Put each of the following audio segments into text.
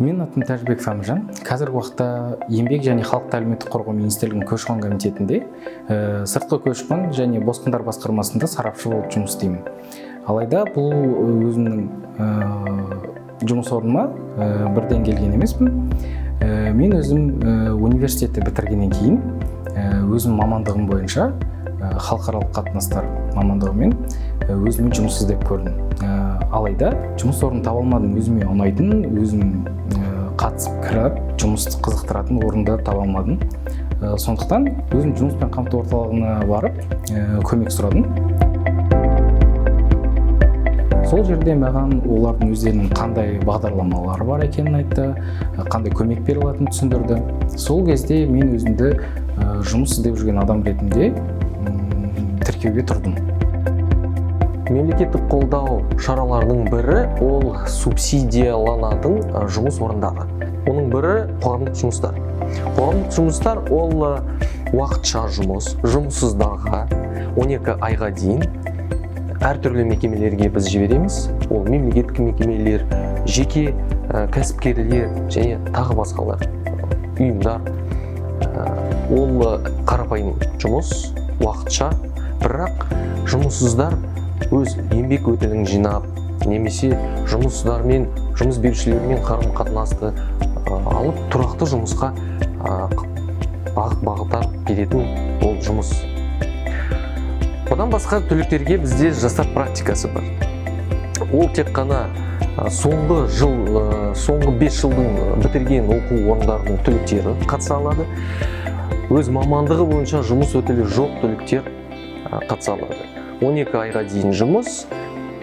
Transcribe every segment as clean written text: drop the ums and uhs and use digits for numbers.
Мен атым Тәжібек Фәмжан. Қазіргі уақытта Еңбек және халықты әлеуметтік қорғау министрлігінің көші-қон комитетінде сыртқы көші-қон және босқындар басқармасында сарапшы болып жұмыс істеймін. Алайда бұл өзімнің жұмыс орныма бірден келген емеспін. Мен өзім университетті бітіргеннен кейін өзім мамандығым бойынша халықаралық қатынастар мамандығымен өзіме жұмыс іздеп көрдім. Алайда жұмыс орнын таба алмадым. Өзіме ұнайтын, өзім қатысып кіріп, жұмысты қызықтыратын орынды таба алмадым. Сондықтан өзім жұмыспен қамту орталығына барып, көмек сұрадым. Сол жерде маған олардың өздерінің қандай бағдарламалары бар екенін айтты, қандай көмек бере алатынын түсіндірді. Сол кезде мен өзімді жұмыс іздеп жүрген адам ретінде тіркеуге тұрдым. Мемлекеттік қолдау шараларының бірі ол субсидияланатын жұмыс орындары. Оның бірі қоғамдық жұмыстар. Қоғамдық жұмыстар ол уақытша жұмыс, жұмыссыздарға 12 айға дейін әртүрлі мекемелерге біз жібереміз. Ол мемлекеттік мекемелер, жеке кәсіпкерлер және тағы басқалар ұйымдар. Ол қарапайым жұмыс, уақытша, бірақ жұмыссыздар өз еңбек өтілін жинап, немесе жұмыссыздармен, жұмыс берушілермен қарым-қатынасты алып, тұрақты жұмысқа бағыттар беретін ол жұмыс. Одан басқа түлектерге бізде жастар практикасы бар. Ол тек қана соңғы 5 жылдың бітірген оқу орындарының түлектері қатыса алады. Өз мамандығы бойынша жұмыс өтілі жоқ түлектер қатыса алады. 12 айға дейін жұмыс,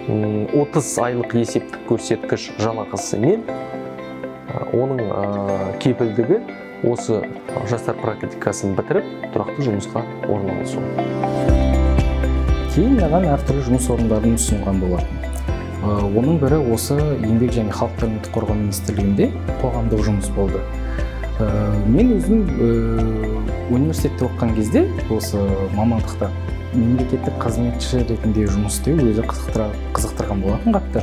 30 айлық есептік көрсеткіш жалақысы мен оның кепілдігі осы жастар практикасын бітіріп, тұрақты жұмысқа орналасу. Кейін маған әртүрлі жұмыс орындарын ұсынған болатын. Оның бірі осы Еңбек және халықты әлеуметтік қорғау министрлігінде қоғамдық жұмыс болды. Мен өзім университетте оқыған кезде осы мамандықта мемлекеттік қызметші ретінде жұмыс істеу өзі қызықтырған болатын қатты.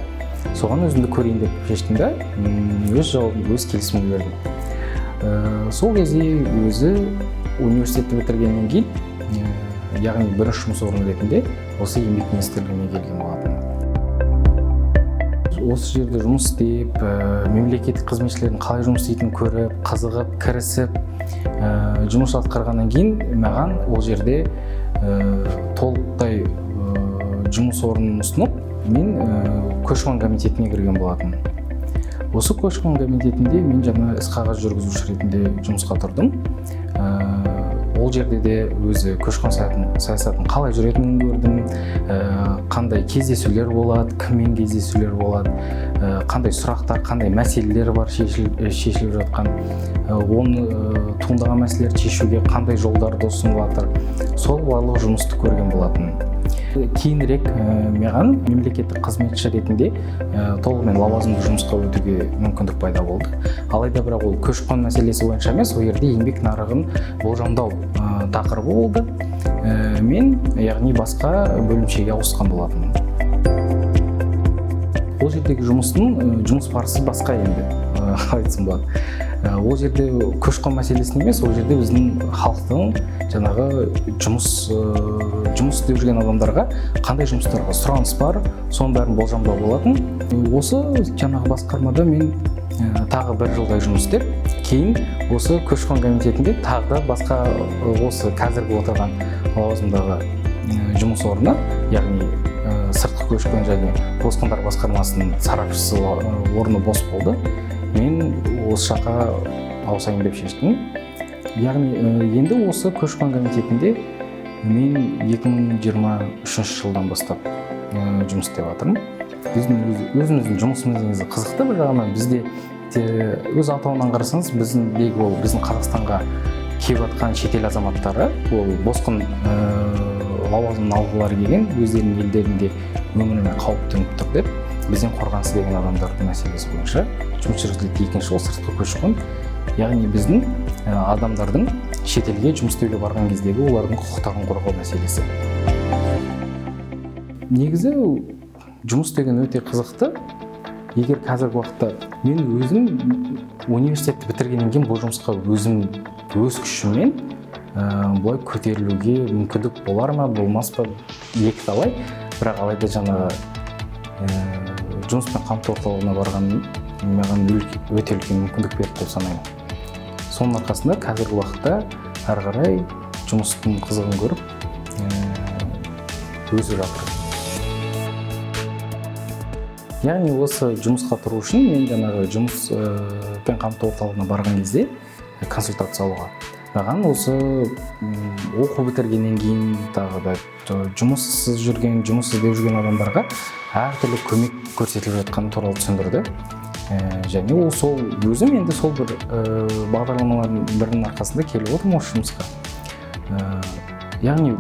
Соған өзімді көрейін деп шештім да, өз келісімімді бердім. Сол кезде өзі университетті бітіргеннен кейін, яғни бірінші жұмыс орны ретінде осы еңбек министрлігіне келген болатын. Осы жерде жұмыс істеп, мемлекеттік қызметшілердің қалай жұмыс істейтінін көріп, қызығып, кірісіп, жұмыс атқарғаннан кейін маған ол жерде толықтай жұмыс орнын ұсынып, мен көші-қон комитетіне кірген болатын. Осы көші-қон комитетінде мен жаңа іс-қағаз жүргізуші ретінде жұмысқа тұрдым. Ол жерде де өзі көші-қон саясатын қалай жүретінін көрдім, қандай кездесулер болады, кіммен кездесулер болады, қандай сұрақтар, қандай мәселелер бар шешіліп жатқан, оны туындаған мәселелерді шешуге қандай жолдарды ұсынып жатыр. Сол барлық жұмысты көрген болатын. Кейінірек маған мемлекеттік қызметші ретінде толығымен лауазымды жұмысқа өтуге мүмкіндік пайда болды. Алайда бірақ ол көші-қон мәселесі бойынша емес, ол жерде еңбек нарығын болжамдау тақырыбы болды. Мен яғни басқа бөлімшеге ауысқан болатынмын. Ол жердегі жұмыс барысы басқа енді айтсам болады. Ол жерде көші-қон мәселесі емес, ол жерде біздің халықтың жаңағы жұмыс істеп жүрген адамдарға қандай жұмыстарға сұраныс бар, соның бәрін болжамдау болатын. Осы жаңағы басқармада мен тағы 1 жылдай жұмыс істеп, кейін осы көші-қон комитетінде тағы да басқа осы қазіргі отырған лауазымдағы жұмыс орны, яғни сыртқы көші-қон және босқындар басқармасының сарапшысы орны бос болды. Мен осы жаққа ауысайын деп шештім. Яғни енді осы көші-қон комитетінде мен 2023 жылдан бастап жұмыс істеп жатырмын. Өзіміздің жұмысымыз негізі қызықты бір жағынан. Бізде өз атауынан қарасаңыз, біздің Қазақстанға келіп жатқан шетел азаматтары, ол босқын лауазым алғылары келген, өздерінің елдерінде өміріне қауіп төніп тұр деп, бізден қорғансыз деген адамдардың мәселесі бойынша жұмыс жүргізіледі. Екінші ол сыртқы көші-қон, яғни біздің адамдардың шетелге жұмыс істеуге барған кездегі олардың құқықтарын қорғау мәселесі. Негізі жұмыс деген өте қызықты. егер қазіргі уақытта мен өзім университетті бітіргеннен кейін бұл жұмысқа өзім өз күшіммен былай көтерілуге мүмкіндік болар ма болмас па екіталай, бірақ алайда жаңағы жұмыспен қамту орталығына барған маған өте үлкен мүмкіндік берді деп санаймын. Соның арқасында қазіргі уақытта ары қарай жұмыстың қызығын көріп өсіп жатыр. Яғни осы жұмысқа тұру үшін мен жаңағы жұмыспен қамту орталығына барған кезде консультация алуға. Маған осы оқу бітіргеннен кейін тағы да жұмыс іздеп жүрген адамдарға әртүрлі көмек көрсетіліп жатқаны туралы түсіндірді. Және ол сол өзім енді сол бір бағдарламалардың бірінің арқасында келіп отырмын осы жұмысқа. Яғни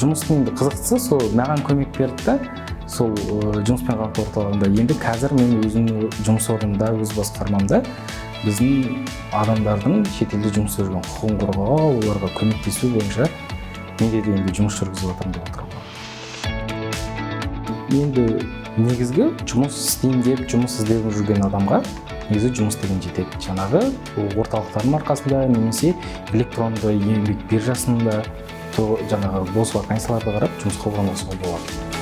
жұмыстың қызықтысы сол маған көмек берді да, сол жұмыспен қамту орталығында. Енді қазір мен өзім жұмыс орнымда, өз басқармамда біздің адамдардың шетелде жұмыс істеп жүрген құқығын қорғауға, оларға көмектесу бойынша менде де енді жұмыс жүргізіп жатырмын деп отырмын. Енді негізгі жұмыс істейін деп жұмыс іздеп жүрген адамға негізі жұмыс деген жетеді. Жаңағы орталықтардың арқасында немесе электронды еңбек биржасында жаңағы бос вакансияларды қарап жұмысқа орналасуға болады.